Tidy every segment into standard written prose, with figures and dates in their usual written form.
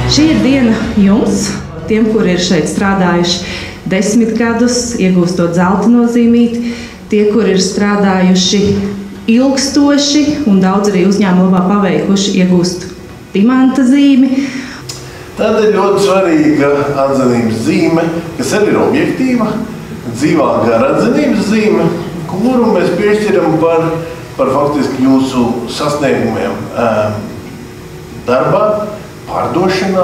Šī ir diena jums, tiem, kuri ir šeit strādājuši 10 gadus, iegūstot zelta nozīmīti, tie, kuri ir strādājuši ilgstoši un daudz arī uzņēmumu labā paveikuši, iegūst dimanta zīmi. Tad ir ļoti svarīga atzinības zīme, kas arī ir objektīva, dzīvā gara atzinības zīme, kuru mēs piešķiram par faktiski jūsu sasniegumiem darbā, pārdošanā,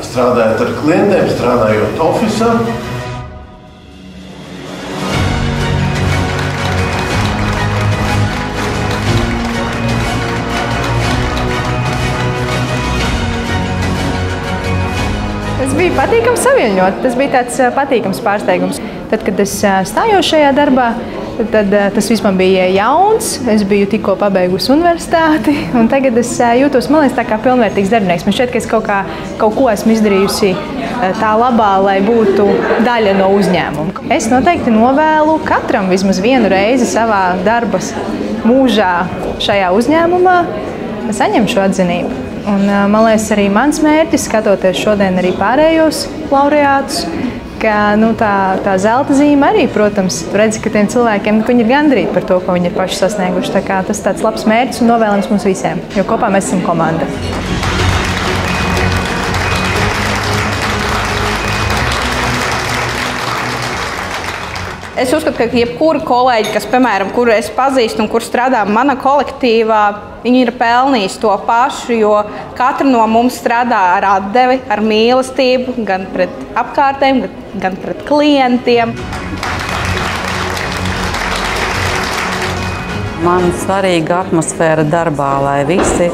strādājot ar klientiem, strādājot ofisā. Tas bija patīkami saviļņot, tas bija tāds patīkams pārsteigums. Tad, kad es stājos šajā darbā, tad tas viss man bija jauns, es biju tikko pabeigusi universitāti, un tagad es jūtos, man liekas, tā kā pilnvērtīgs darbinieks. Man šķiet, ka es kaut ko esmu izdarījusi tā labā, lai būtu daļa no uzņēmuma. Es noteikti novēlu katram vismaz vienu reizi savā darba mūžā šajā uzņēmumā saņemt šo atzinību. Un, man liekas, arī mans mērķis, skatoties šodien arī pārējos laureātus, ka tā zelta zīme arī, protams, redz, ka tiem cilvēkiem viņi ir gandrīti par to, ko viņi ir paši sasnieguši. Tā kā tas tāds labs mērķis un novēlams mums visiem, jo kopā mēs esam komanda. Es uzskatu, ka jebkura kolēģi, kas, piemēram, kuru es pazīstu un kur strādā mana kolektīvā, viņi ir pelnījuši to pašu, jo katra no mums strādā ar atdevi, ar mīlestību, gan pret apkārtējiem, gan pret klientiem. Man svarīga atmosfēra darbā, lai visi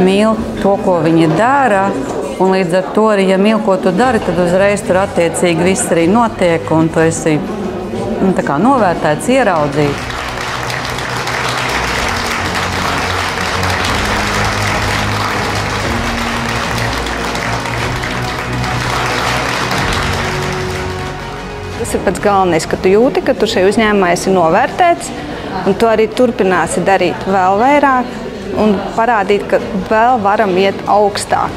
mīl to, ko viņi dara. Un līdz ar to, arī, ja mīl, ko tu dari, tad uzreiz tur attiecīgi viss arī notiek, un tu esi tā kā novērtēts, ieraudzīts. Tas ir pats galvenais, ka tu jūti, ka tu šajā uzņēmumā esi novērtēts, un tu arī turpināsi darīt vēl vairāk un parādīt, ka vēl varam iet augstāk.